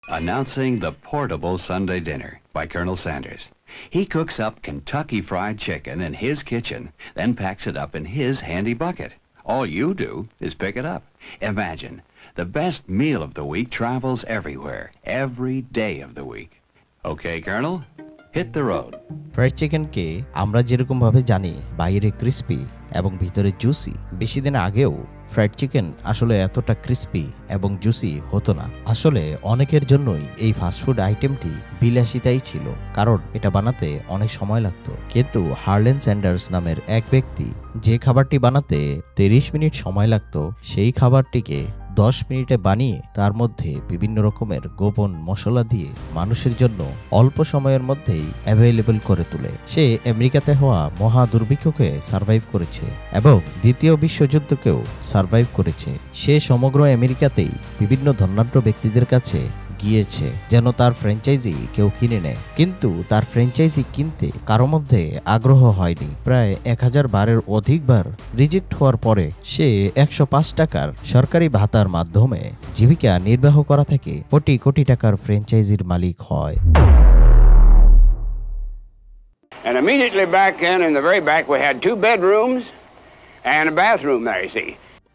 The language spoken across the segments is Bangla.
Announcing the portable Sunday dinner by Colonel Sanders. He cooks up Kentucky Fried Chicken in his kitchen, then packs it up in his handy bucket. All you do is pick it up. Imagine, the best meal of the week travels everywhere, every day of the week. Okay, Colonel, hit the road. Fried চিকেনকে আমরা যেরকম ভাবে জানি বাইরে ক্রিস্পি এবং ভিতরে জুসি, বেশি দিন আগেও ফ্রাইড চিকেন আসলে এতটা ক্রিস্পি এবং জুসি হতো না। আসলে অনেকের জন্যই এই ফাস্টফুড আইটেমটি বিলাসিতাই ছিল, কারণ এটা বানাতে অনেক সময় লাগতো। কিন্তু হার্লেন স্যান্ডার্স নামের এক ব্যক্তি যে খাবারটি বানাতে 30 মিনিট সময় লাগতো, সেই খাবারটিকে 10 মিনিটে বানিয়ে তার মধ্যে বিভিন্ন রকমের গোপন মশলা দিয়ে মানুষের জন্য অল্প সময়ের মধ্যেই অ্যাভেলেবল করে তোলে। সে আমেরিকাতে হওয়া মহা দুর্ভিক্ষকে সার্ভাইভ করেছে এবং দ্বিতীয় বিশ্বযুদ্ধকেও সার্ভাইভ করেছে। সে সমগ্র আমেরিকাতেই বিভিন্ন ধনাঢ্য ব্যক্তিদের কাছে গিয়েছে যেন তার ফ্র্যাঞ্চাইজি কেউ কিনে নেয়, কিন্তু তার ফ্র্যাঞ্চাইজি কিনতে কারো মধ্যে আগ্রহ হয়নি। প্রায় 1000 বারের অধিকবার রিজেক্ট হওয়ার পরে সে 105 টাকার সরকারি ভাতার মাধ্যমে জীবিকা নির্বাহ করা থেকে কোটি কোটি টাকার ফ্র্যাঞ্চাইজির মালিক হয়। And immediately back in the very back we had 2 bedrooms and a bathroom there, you see.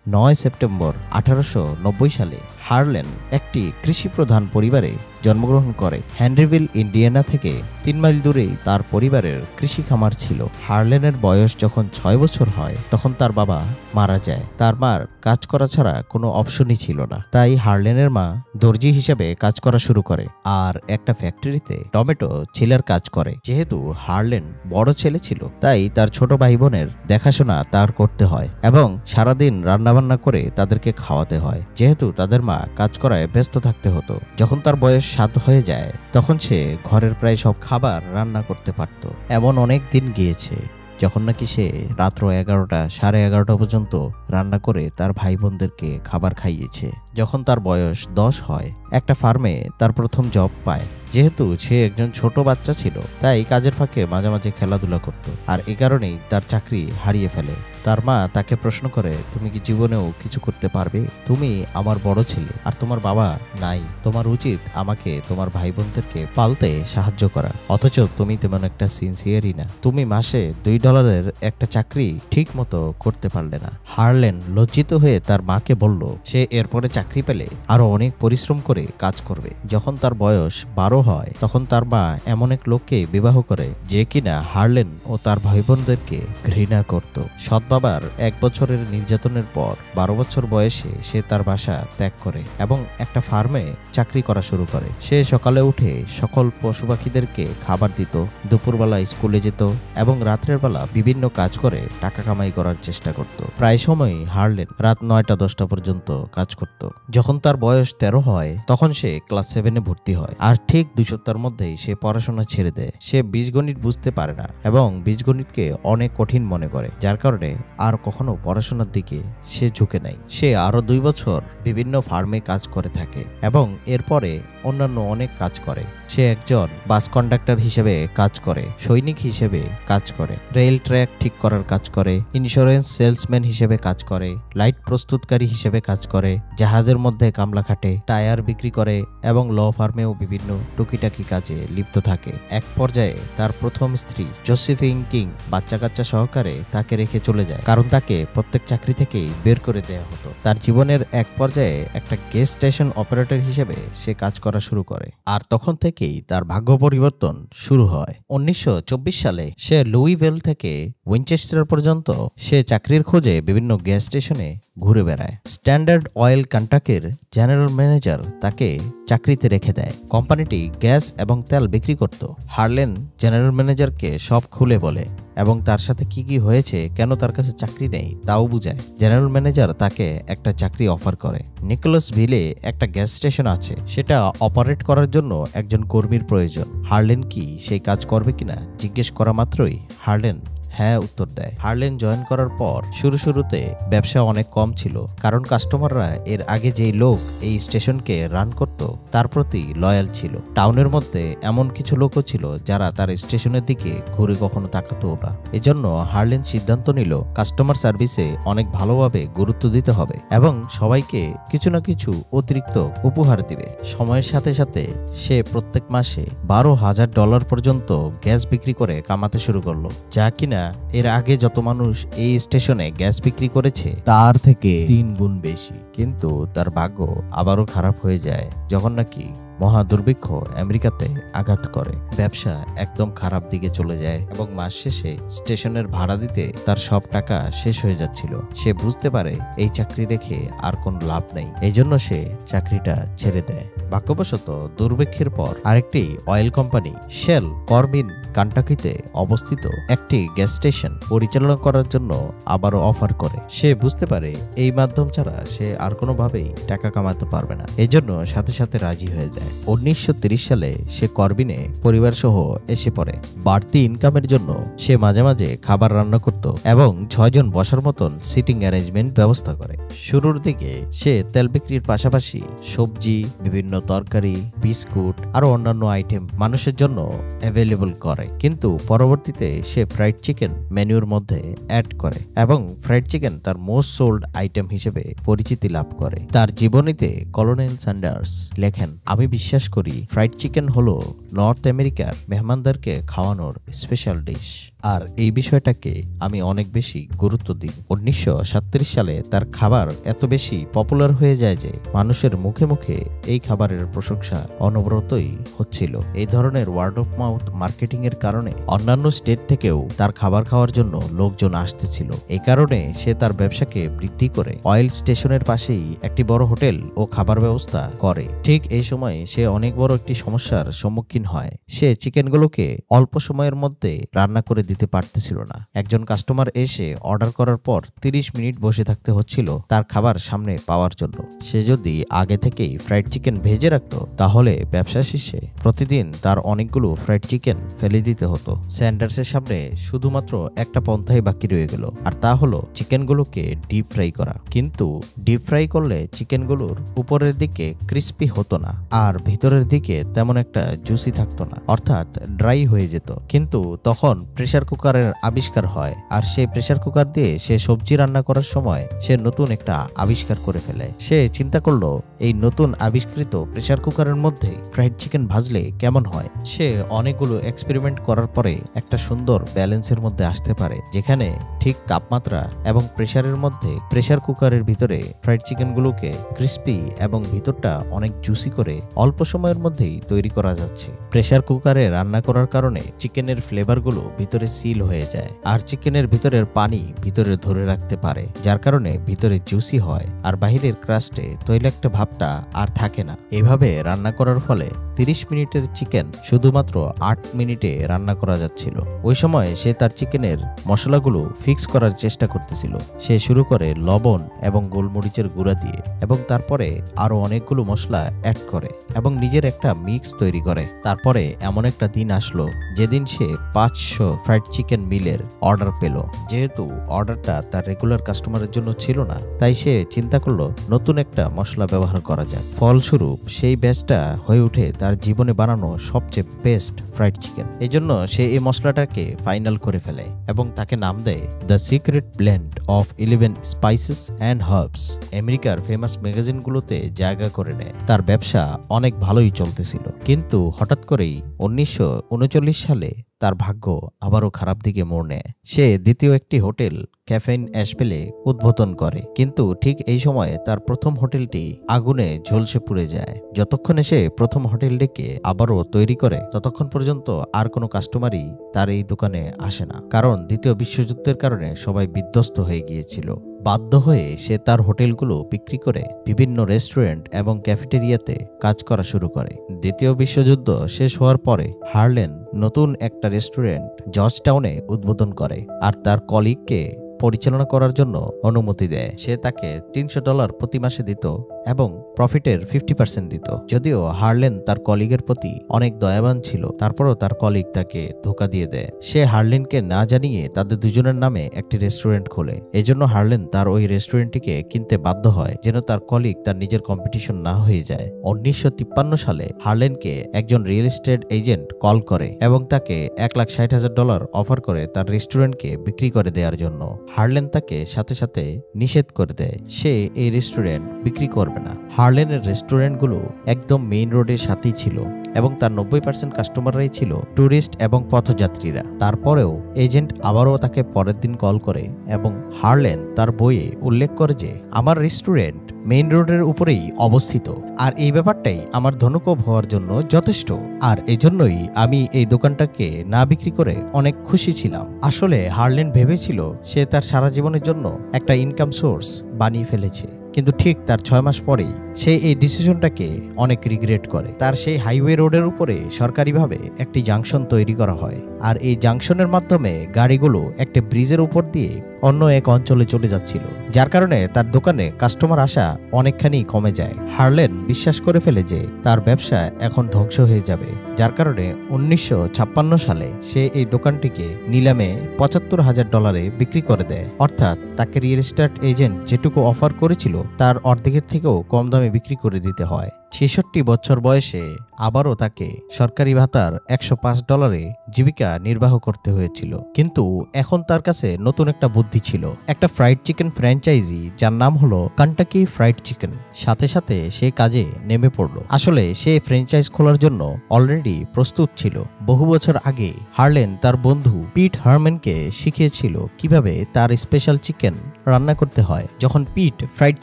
9 September 1890 সালে হার্লেন একটি কৃষিপ্রধান পরিবারে জন্মগ্রহণ করে। হেনরিভিল, ইন্ডিয়ানা থেকে 3 মাইল দূরেই তার পরিবারের কৃষি খামার ছিল। হার্লেনের বয়স যখন 6 বছর হয় তখন তার বাবা মারা যায়। তার মার কাজ করা ছাড়া কোনো অপশনই ছিল না, তাই হার্লেনের মা দর্জি হিসেবে কাজ করা শুরু করে আর একটা ফ্যাক্টরিতে টমেটো ছিলার কাজ করে। যেহেতু হার্লেন বড় ছেলে ছিল, তাই তার ছোট ভাই বোনের দেখাশোনা তার করতে হয় এবং সারাদিন রান্নাবান্না করে তাদেরকে খাওয়াতে হয়, যেহেতু তাদের মা কাজ করায় ব্যস্ত থাকতে হতো। যখন তার বয়স 7 হয়ে যায় তখন সে ঘরের প্রায় সব খাবার রান্না করতে পারত। এমন অনেক দিন গিয়েছে যখন নাকি সে রাত্র 11টা, সাড়ে 11টা পর্যন্ত রান্না করে তার ভাই বোনদেরকে খাবার খাইয়েছে। যখন তার বয়স 10 হয় একটা ফার্মে তার প্রথম জব পায়। যেহেতু সে একজন ছোট বাচ্চা ছিল, তাই কাজের ফাঁকে মাঝে মাঝে খেলাধুলা করত, আর এ কারণেই তার চাকরি হারিয়ে ফেলে। তার মা তাকে প্রশ্ন করে, তুমি কি জীবনেও কিছু করতে পারবে? তুমি আমার বড় ছেলে আর তোমার বাবা নাই, তোমার উচিত আমাকে তোমার ভাই বোনদেরকে পালতে সাহায্য করা, অথচ তুমি তেমন একটা সিনসিয়ারই না। তুমি মাসে $2 একটা চাকরি ঠিক মতো করতে পারলে না। হার্লেন লজ্জিত হয়ে তার মাকে বলল সে এরপরে চাকরি পেলে আরো অনেক পরিশ্রম করে কাজ করবে। যখন তার বয়স 12 হয় তখন তার মা এমন এক লোককে বিবাহ করে যে কিনা হার্লেন ও তার ভাই বোনদেরকে ঘৃণা করত। সৎ বাবার 1 বছরের নির্যাতনের পর 12 বছর বয়সে সে তার বাসা ত্যাগ করে এবং একটা ফার্মে চাকরি করা শুরু করে। সে সকালে উঠে সকল পশু পাখিদেরকে খাবার দিত, দুপুরবেলা স্কুলে যেত এবং রাত্রের বেলা বিভিন্ন কাজ করে টাকা কামাই করার চেষ্টা করত। প্রায় সময়ই হার্লেন রাত 9টা-10টা পর্যন্ত কাজ করত। যখন তার বয়স 13 হয় তখন সে ক্লাস 7-এ ভর্তি হয়, আর ঠিক 2 সপ্তাহের মধ্যেই সে পড়াশোনা ছেড়ে দেয়। সে বীজগণিত বুঝতে পারে না এবং বীজগণিতকে অনেক কঠিন মনে করে, যার কারণে আর কখনো পড়াশোনার দিকে সে ঝুঁকে নাই। সে আরো 2 বছর বিভিন্ন ফার্মে কাজ করে থাকে এবং এরপরে অন্যান্য অনেক কাজ করে। সে একজন বাস কন্ডাক্টর হিসেবে কাজ করে, সৈনিক হিসেবে কাজ করে, রেল ট্র্যাক ঠিক করার কাজ করে, ইন্স্যুরেন্স সেলসম্যান হিসেবে কাজ করে, লাইট প্রস্তুতকারী হিসেবে কাজ করে, জাহাজের মধ্যে কামলা খাটে, টায়ার বিক্রি করে এবং ল ফার্মেও বিভিন্ন টুকিটাকি কাজে লিপ্ত থাকে। এক পর্যায়ে তার প্রথম স্ত্রী জোসেফিন কিং বাচ্চা কাচ্চা সহকারে তাকে রেখে চলে যায়, কারণ তাকে প্রত্যেক চাকরি থেকেই বের করে দেয়া হতো। তার জীবনের এক পর্যায়ে একটা গ্যাস স্টেশন অপারেটর হিসেবে সে কাজ করা শুরু করে, আর তখন থেকেই তার ভাগ্য পরিবর্তন শুরু হয়। 1924 সালে সে লুইভিল থেকে উইনচেস্টার পর্যন্ত সে চাকরির খোঁজে বিভিন্ন গ্যাস স্টেশনে ঘুরে বেড়ায়। স্ট্যান্ডার্ড অয়েল কেন্টাকির জেনারেল ম্যানেজার তাকে চাকরিতে রেখে দেয়। কোম্পানিটি গ্যাস এবং তেল বিক্রি করত। হার্লেন জেনারেল ম্যানেজারকে সব খুলে বলে এবং তার সাথে কি কি হয়েছে, কেন তার কাছে চাকরি নেই তাও বুঝায়। জেনারেল ম্যানেজার তাকে একটা চাকরি অফার করে। নিকোলাসভিলে একটা গ্যাস স্টেশন আছে, সেটা অপারেট করার জন্য একজন কর্মীর প্রয়োজন। হার্লেন কি সেই কাজ করবে কিনা জিজ্ঞেস করা মাত্রই হার্লেন হ্যাঁ উত্তর দেয়। হার্লেন জয়েন করার পর শুরুতে ব্যবসা অনেক কম ছিল, কারণ কাস্টমাররা এর আগে যেই লোক এই স্টেশনকে রান করত তার প্রতি লয়াল ছিল। টাউনের মধ্যে এমন কিছু লোকও ছিল যারা তার স্টেশনের দিকে ঘুরে কখনো তাকাতও না। এজন্য হার্লেন সিদ্ধান্ত নিল কাস্টমার সার্ভিসে অনেক ভালোভাবে গুরুত্ব দিতে হবে এবং সবাইকে কিছু না কিছু অতিরিক্ত উপহার দিবে। সময়ের সাথে সাথে সে প্রত্যেক মাসে $12,000 পর্যন্ত গ্যাস বিক্রি করে কামাতে শুরু করলো, যা কিনা এর আগে যত মানুষ এই স্টেশনে গ্যাস বিক্রি করেছে তার থেকে 3 গুণ বেশি। কিন্তু তার ভাগ্য আবারও খারাপ হয়ে যায় যখন নাকি মহা দুর্ভিক্ষ আমেরিকাতে আঘাত করে। ব্যবসা একদম খারাপ দিকে চলে যায় এবং মাস শেষে স্টেশনের ভাড়া দিতে তার সব টাকা শেষ হয়ে যাচ্ছিল। সে বুঝতে পারে এই চাকরি রেখে আর কোন লাভ নেই, এই জন্য সে চাকরিটা ছেড়ে দেয়। ভাগ্যবশত দুর্ভিক্ষের পর আরেকটি অয়েল কোম্পানি শেল কর্বিন কান্টাকিতে অবস্থিত একটি গ্যাস স্টেশন পরিচালনা করার জন্য আবারও অফার করে। সে বুঝতে পারে এই মাধ্যম ছাড়া সে আর কোনোভাবেই টাকা কামাতে পারবে না, এজন্য সাথে সাথে রাজি হয়ে যায়। 1930 সালে সে কর্বিনে পরিবার সহ এসে পড়ে। বাড়তি ইনকামের জন্য সে মাঝে মাঝে খাবার রান্না করত এবং 6 জন বসার মতন সিটিং অ্যারেঞ্জমেন্ট ব্যবস্থা করে। শুরুর দিকে সে তেল বিক্রির পাশাপাশি সবজি, বিভিন্ন তরকারি, বিস্কুট আরো অন্যান্য আইটেম মানুষের জন্য অ্যাভেলেবল করে, কিন্তু পরবর্তীতে সে ফ্রাইড চিকেন মেনুর মধ্যে অ্যাড করে এবং ফ্রাইড চিকেন তার মোস্ট সোল্ড আইটেম হিসেবে পরিচিতি লাভ করে। তার জীবনীতে কলোনেল স্যান্ডার্স লেখেন, আমি বিশ্বাস করি ফ্রাইড চিকেন হলো নর্থ আমেরিকার মেহমানদেরকে খাওয়ানোর স্পেশাল ডিশ, আর এই বিষয়টাকে আমি অনেক বেশি গুরুত্ব দিই। 1937 সালে তার খাবার এত বেশি পপুলার হয়ে যায় যে মানুষের মুখে মুখে এই খাবারের প্রশংসা অনবরতই হচ্ছিল। এই ধরনের ওয়ার্ড অফ মাউথ মার্কেটিং এর কারণে অন্যান্য স্টেট থেকেও তার খাবার খাওয়ার জন্য লোকজন আসতেছিল। এই কারণে সে তার ব্যবসাকে বৃদ্ধি করে অয়েল স্টেশনের পাশেই একটি বড় হোটেল ও খাবার ব্যবস্থা করে। ঠিক এই সময় সে অনেক বড় একটি সমস্যার সম্মুখীন হয়। সে চিকেনগুলোকে অল্প সময়ের মধ্যে রান্না করে দিতে পারতেছিল না। একজন কাস্টমার এসে অর্ডার করার পর 30 মিনিট বসে থাকতে হচ্ছিল তার খাবার সামনে পাওয়ার জন্য। সে যদি আগে থেকেই ফ্রাইড চিকেন ভেজে রাখত তাহলে ব্যবসা শেষে প্রতিদিন তার অনেকগুলো ফ্রাইড চিকেন ফেলে দিতে হতো। স্যান্ডার্সের সামনে শুধুমাত্র একটা পন্থাই বাকি রয়ে গেল, আর তা হলো চিকেনগুলোকে ডিপ ফ্রাই করা। কিন্তু ডিপ ফ্রাই করলে চিকেনগুলোর উপরের দিকে ক্রিস্পি হতো না আর ভিতরের দিকে তেমন একটা জুসি থাকতো না, অর্থাৎ ড্রাই হয়ে যেত। কিন্তু তখন প্রেসার কুকারের আবিষ্কার হয়, আর সেই প্রেসার কুকার দিয়ে সে সবজি রান্না করার সময় সে নতুন একটা আবিষ্কার করে ফেলে। সে চিন্তা করলো এই নতুন আবিষ্কৃত প্রেসার কুকারের মধ্যে ফ্রাইড চিকেন ভাজলে কেমন হয়। সে অনেকগুলো এক্সপেরিমেন্ট করার পরে একটা সুন্দর ব্যালেন্সের মধ্যে আসতে পারে, যেখানে ঠিক তাপমাত্রা এবং প্রেসারের মধ্যে প্রেসার কুকারের ভিতরে ফ্রাইড চিকেনগুলোকে ক্রিস্পি এবং ভিতরটা অনেক জুসি করে অল্প সময়ের মধ্যেই তৈরি করা যাচ্ছে। প্রেসার কুকারে রান্না করার কারণে চিকেনের ফ্লেভারগুলো ভিতরে সিল হয়ে যায়, আর চিকেনের ভিতরের পানি ভিতরে ধরে রাখতে পারে, যার কারণে ভিতরে জুসি হয় আর বাহিরের ক্রাস্টে তৈলাক্ত ভাবটা আর থাকে না। এভাবে রান্না করার ফলে 30 মিনিটের চিকেন শুধুমাত্র 8 মিনিটে রান্না করা যাচ্ছিল। ওই সময় সে তার চিকেনের মশলাগুলো ফিক্স করার চেষ্টা করতেছিল। সে শুরু করে লবণ এবং গোলমরিচের গুঁড়া দিয়ে এবং তারপরে আরো অনেকগুলো মশলা অ্যাড করে এবং নিজের একটা মিক্স তৈরি করে। তারপরে এমন একটা দিন আসলো যেদিন সে 500 ফ্রাইড চিকেন মিলের অর্ডার পেল। যেহেতু অর্ডারটা তার রেগুলার কাস্টমারের জন্য ছিল না, তাই সে চিন্তা করলো নতুন একটা মশলা ব্যবহার করা যায়। ফলস্বরূপ সেই ব্যাচটা হয়ে উঠে তার জীবনে বানানো সবচেয়ে বেস্ট ফ্রাইড চিকেন। এই জন্য সে এই মশলাটাকে ফাইনাল করে ফেলে এবং তাকে নাম দেয় the secret blend of 11 spices and herbs. আমেরিকার ফেমাস ম্যাগাজিনগুলোতে জায়গা করে নেয়। তার ব্যবসা অনেক ভালোই চলতেছিল, কিন্তু হঠাৎ করেই 1939 সালে তার ভাগ্য আবারও খারাপ দিকে মোড় নেয়। সে দ্বিতীয় একটি হোটেল ক্যাফেইন অ্যাশভেলে উদ্বোধন করে, কিন্তু ঠিক এই সময়ে তার প্রথম হোটেলটি আগুনে ঝলসে পুড়ে যায়। যতক্ষণে সে প্রথম হোটেলটিকে আবারও তৈরি করে ততক্ষণ পর্যন্ত আর কোনো কাস্টমারই তার এই দোকানে আসে না, কারণ দ্বিতীয় বিশ্বযুদ্ধের কারণে সবাই বিধ্বস্ত হয়ে গিয়েছিল। বাধ্য হয়ে সে তার হোটেলগুলো বিক্রি করে বিভিন্ন রেস্টুরেন্ট এবং ক্যাফেটেরিয়াতে কাজ করা শুরু করে। দ্বিতীয় বিশ্বযুদ্ধ শেষ হওয়ার পরে হার্লেন নতুন একটা রেস্টুরেন্ট জর্জ টাউনে উদ্বোধন করে আর তার কলিগকে পরিচালনা করার জন্য অনুমতি দেয়। সে তাকে $300 প্রতি মাসে দিত এবং প্রফিটের 50% দিত। যদিও হার্লেন তার কলিগের প্রতি অনেক দয়াবান ছিল, তারপরও তার কলিগ তাকে ধোঁকা দিয়ে দেয়। সে হার্লেনকে না জানিয়ে তাদের দুজনের নামে একটি রেস্টুরেন্ট খোলে। এজন্য হার্লেন তার ওই রেস্টুরেন্টটিকে কিনতে বাধ্য হয় যেন তার কলিগ তার নিজের কম্পিটিশন না হয়ে যায়। 1953 সালে হার্লেনকে একজন রিয়েল এস্টেট এজেন্ট কল করে এবং তাকে $1,60,000 অফার করে তার রেস্টুরেন্টকে বিক্রি করে দেওয়ার জন্য। হার্লেন তাকে সাথে সাথে নিষেধ করে দেয়, সে এই রেস্টুরেন্ট বিক্রি করবে না। হার্লেনের রেস্টুরেন্টগুলো একদম মেইন রোডের সাথেই ছিল এবং তার 90% কাস্টমাররাই ছিল ট্যুরিস্ট এবং পথযাত্রীরা। তারপরেও এজেন্ট আবারও তাকে পরের দিন কল করে এবং হার্লেন তার বইয়ে উল্লেখ করে যে আমার রেস্টুরেন্ট মেইন রোডের উপরেই অবস্থিত আর এই ব্যাপারটাই আমার ধনুকব হওয়ার জন্য যথেষ্ট, আর এজন্যই আমি এই দোকানটাকে না বিক্রি করে অনেক খুশি ছিলাম। আসলে হার্লেন ভেবেছিল সে তার সারা জীবনের জন্য একটা ইনকাম সোর্স বানিয়ে ফেলেছে, কিন্তু ঠিক তার 6 মাস পরেই সে এই ডিসিশনটাকে অনেক রিগ্রেট করে। তার সেই হাইওয়ে রোডের উপরে সরকারিভাবে একটি জাংশন তৈরি করা হয় আর এই জাংশনের মাধ্যমে গাড়িগুলো একটা ব্রিজের উপর দিয়ে অন্য এক অঞ্চলে চলে যাচ্ছিল, যার কারণে তার দোকানে কাস্টমার আসা অনেকখানি কমে যায়। হার্লেন বিশ্বাস করে ফেলে যে তার ব্যবসা এখন ধ্বংস হয়ে যাবে, যার কারণে 1956 সালে সে এই দোকানটিকে নিলামে $75,000 বিক্রি করে দেয়। অর্থাৎ তাকে রিয়েল এস্টেট এজেন্ট যেটুকু অফার করেছিল তার অর্ধেকের থেকেও কম দামে বিক্রি করে দিতে হয়। 66 বছর বয়সে আবারও তাকে সরকারি ভাতার $105 জীবিকা নির্বাহ করতে হয়েছিল। কিন্তু এখন তার কাছে নতুন একটা বুদ্ধি ছিল, একটা ফ্রাইড চিকেন ফ্র্যাঞ্চাইজি যার নাম হলো কান্টাকি ফ্রাইড চিকেন। সাথে সাথে সে কাজে নেমে পড়ল। আসলে সে ফ্র্যাঞ্চাইজ খোলার জন্য অলরেডি প্রস্তুত ছিল। বহু বছর আগে হার্লেন তার বন্ধু পিট হারম্যানকে শিখিয়েছিল কিভাবে তার স্পেশাল চিকেন রান্না করতে হয়। যখন পিট ফ্রাইড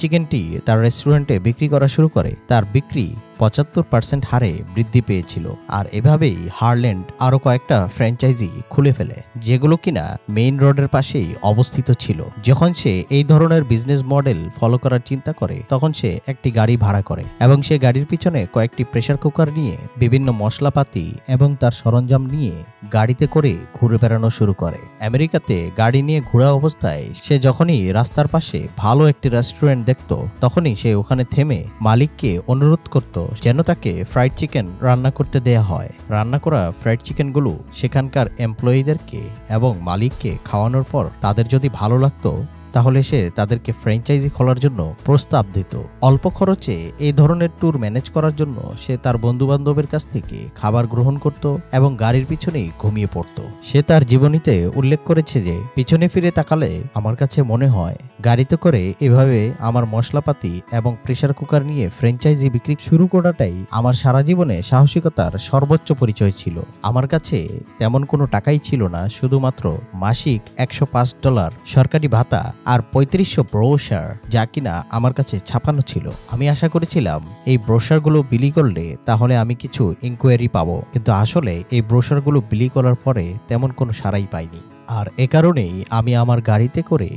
চিকেনটি তার রেস্টুরেন্টে বিক্রি করা শুরু করে, তার বিক্রি 75% হারে বৃদ্ধি পেয়েছিল। আর এভাবেই হার্লেন আরো কয়েকটা ফ্র্যাঞ্চাইজি খুলে ফেলে, যেগুলো কিনা মেইন রোডের পাশেই অবস্থিত ছিল। যখন সে এই ধরনের বিজনেস মডেল ফলো করার চিন্তা করে, তখন সে একটি গাড়ি ভাড়া করে এবং সে গাড়ির পিছনে কয়েকটি প্রেসার কুকার নিয়ে বিভিন্ন মশলাপাতি এবং তার সরঞ্জাম নিয়ে গাড়িতে করে ঘুরে বেড়ানো শুরু করে। আমেরিকাতে গাড়ি নিয়ে ঘোরা অবস্থায় সে যখনই রাস্তার পাশে ভালো একটি রেস্টুরেন্ট দেখত, তখনই সে ওখানে থেমে মালিককে অনুরোধ করত যেন তাকে ফ্রাইড চিকেন রান্না করতে দেয়া হয়। রান্না করা ফ্রাইড চিকেনগুলো সেখানকার এমপ্লয়ীদেরকে এবং মালিককে খাওয়ানোর পর তাদের যদি ভালো লাগতো, তাহলে সে তাদেরকে ফ্র্যাঞ্চাইজি খোলার জন্য প্রস্তাব দিত। অল্প খরচে এই ধরনের ট্যুর ম্যানেজ করার জন্য সে তার বন্ধু বান্ধবের কাছ থেকে খাবার গ্রহণ করত এবং গাড়ির পিছনেই ঘুমিয়ে পড়ত। সে তার জীবনীতে উল্লেখ করেছে যে পিছনে ফিরে তাকালে আমার কাছে মনে হয় গাড়িতে করে এভাবে আমার মশলাপাতি এবং প্রেসার কুকার নিয়ে ফ্র্যাঞ্চাইজি বিক্রি শুরু করাটাই আমার সারা জীবনে সাহসিকতার সর্বোচ্চ পরিচয় ছিল। আমার কাছে তেমন কোনো টাকাই ছিল না, শুধুমাত্র মাসিক $105 সরকারি ভাতা আর 3500 ব্রোশার, যা কিনা আমার কাছে ছাপানো ছিল। আমি আশা করেছিলাম এই ব্রোশারগুলো বিলি করলে তাহলে আমি কিছু ইনকোয়ারি পাবো, কিন্তু আসলে এই ব্রোশারগুলো বিলি করার পরে তেমন কোনো সাড়াই পাইনি। আর এ কারণেই আমি আমার গাড়িতে করে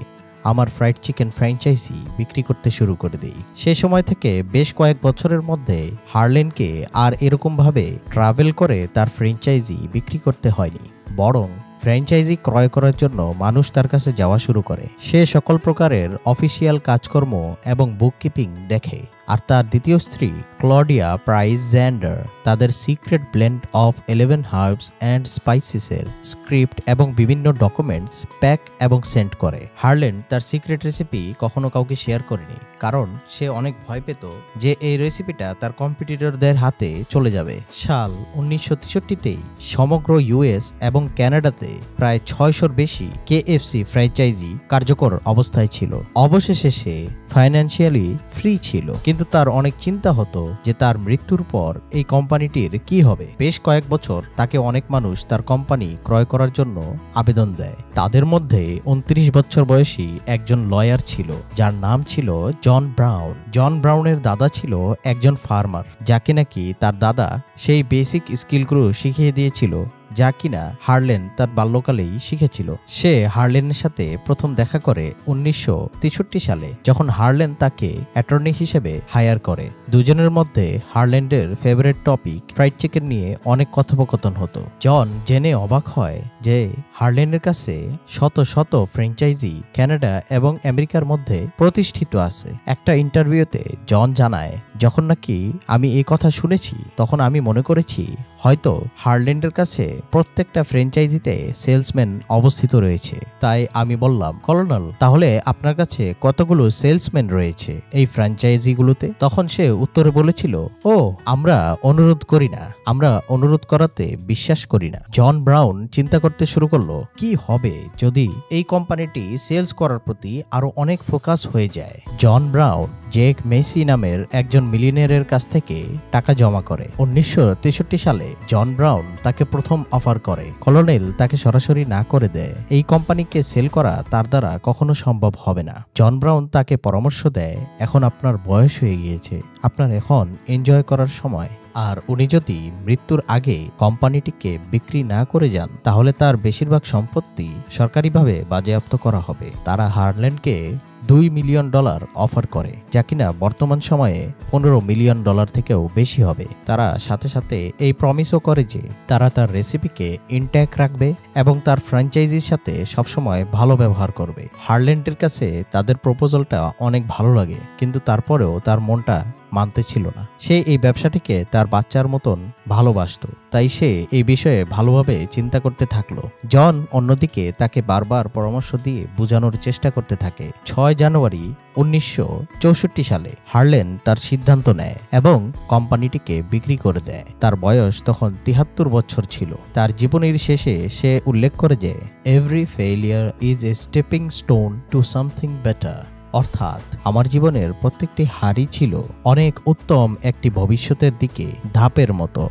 আমার ফ্রাইড চিকেন ফ্র্যাঞ্চাইজি বিক্রি করতে শুরু করে দিই। সে সময় থেকে বেশ কয়েক বছরের মধ্যে হার্লেনকে আর এরকমভাবে ট্রাভেল করে তার ফ্র্যাঞ্চাইজি বিক্রি করতে হয়নি, বরং ফ্র্যাঞ্চাইজি ক্রয় করার জন্য মানুষ তার কাছে যাওয়া শুরু করে। সে সকল প্রকারের অফিসিয়াল কাজকর্ম এবং বুককিপিং দেখে। আর তার দ্বিতীয় স্ত্রী ক্লডিয়া প্রাইস জ্যান্ডার তাদের secret blend of 11 herbs and স্পাইসেসের স্ক্রিপ্ট এবং বিভিন্ন ডকুমেন্টস প্যাক এবং সেন্ড করে। হার্লেন তার সিক্রেট রেসিপি কখনো কাউকে শেয়ার করেনি, কারণ সে অনেক ভয় পেত যে এই রেসিপিটা তার কম্পিটিটরদের হাতে চলে যাবে। সাল 1963তেই সমগ্র ইউএস এবং ক্যানাডাতে প্রায় 600-র বেশি কেএফসি ফ্র্যাঞ্চাইজি কার্যকর অবস্থায় ছিল। অবশেষে সে ফাইন্যান্সিয়ালি ফ্রি ছিল, কিন্তু তার অনেক চিন্তা হতো যে তার মৃত্যুর পর এই কোম্পানিটির কি হবে। বেশ কয়েক বছর তাকে অনেক মানুষ তার কোম্পানি ক্রয় করার জন্য আবেদন দেয়। তাদের মধ্যে 29 বছর বয়সী একজন লয়ার ছিল যার নাম ছিল জন ব্রাউন। জন ব্রাউনের দাদা ছিল একজন ফার্মার, যাকে নাকি তার দাদা সেই বেসিক স্কিলগুলো শিখিয়ে দিয়েছিল যা কিনা হার্লেন তার বাল্যকালেই শিখেছিল। সে হার্লেনের সাথে প্রথম দেখা করে 1963 সালে, যখন হার্লেন তাকে অ্যাটর্নি হিসেবে হায়ার করে। দুজনের মধ্যে হারল্যান্ডের ফেভারিট টপিক ফ্রাইড চিকেন নিয়ে অনেক কথোপকথন হতো। জন জেনে অবাক হয় যে হারল্যান্ডের কাছে শত শত ফ্র্যাঞ্চাইজি কানাডা এবং আমেরিকার মধ্যে প্রতিষ্ঠিত আছে। একটা ইন্টারভিউতে জন জানায়, যখন নাকি আমি এই কথা শুনেছি তখন আমি মনে করেছি হয়তো হারল্যান্ডের কাছে প্রত্যেকটা ফ্র্যাঞ্চাইজিতে সেলসম্যান অবস্থিত রয়েছে। তাই আমি বললাম, কর্নেল, তাহলে আপনার কাছে কতগুলো সেলসম্যান রয়েছে এই ফ্র্যাঞ্চাইজিগুলোতে? তখন সে উত্তরে বলেছিল, ও, আমরা অনুরোধ করি না, আমরা অনুরোধ করাতে বিশ্বাস করি না। জন ব্রাউন চিন্তা করতে শুরু করলো, কি হবে যদি এই কোম্পানিটি সেলস করার প্রতি আরো অনেক ফোকাস হয়ে যায়। জন ব্রাউন জেক মেসি নামের একজন মিলিয়নিয়ারের কাছ থেকে টাকা জমা করে। 1963 সালে জন ব্রাউন তাকে প্রথম অফার করে। কলোনেল তাকে সরাসরি না করে দেয়, এই কোম্পানিকে সেল করা তার দ্বারা কখনো সম্ভব হবে না। জন ব্রাউন তাকে পরামর্শ দেয়, এখন আপনার বয়স হয়ে গিয়েছে, আপনার এখন এনজয় করার সময়। আর উনি যদি মৃত্যুর আগে কোম্পানিটিকে বিক্রি না করে যান তাহলে তার বেশিরভাগ সম্পত্তি সরকারিভাবে বাজেয়াপ্ত করা হবে। তারা হারল্যান্ডকে $2 মিলিয়ন অফার করে, যা কিনা বর্তমান সময়ে $15 মিলিয়ন থেকেও বেশি হবে। তারা সাথে সাথে এই প্রমিসও করে যে তারা তার রেসিপিকে ইনট্যাক্ট রাখবে এবং তার ফ্র্যাঞ্চাইজির সাথে সবসময় ভালো ব্যবহার করবে। হারল্যান্ডের কাছে তাদের প্রপোজালটা অনেক ভালো লাগে, কিন্তু তারপরেও তার মনটা মানতে ছিল না। সে এই ব্যবসাটিকে তার বাচ্চার মতন ভালোবাসত, তাই সে এই বিষয়ে ভালোভাবে চিন্তা করতে থাকলো। জন অন্যদিকে তাকে বারবার পরামর্শ দিয়ে বোঝানোর চেষ্টা করতে থাকে। 6 জানুয়ারি 1964 সালে হারল্যান্ড তার সিদ্ধান্ত নেয় এবং কোম্পানিটিকে বিক্রি করে দেয়। তার বয়স তখন 73 বছর ছিল। তার জীবনের শেষে সে উল্লেখ করে যে, every failure is a stepping stone to something better. অর্থাৎ আমার জীবনের প্রত্যেকটি হারই ছিল অনেক উত্তম একটি ভবিষ্যতের দিকে ধাপের মতো।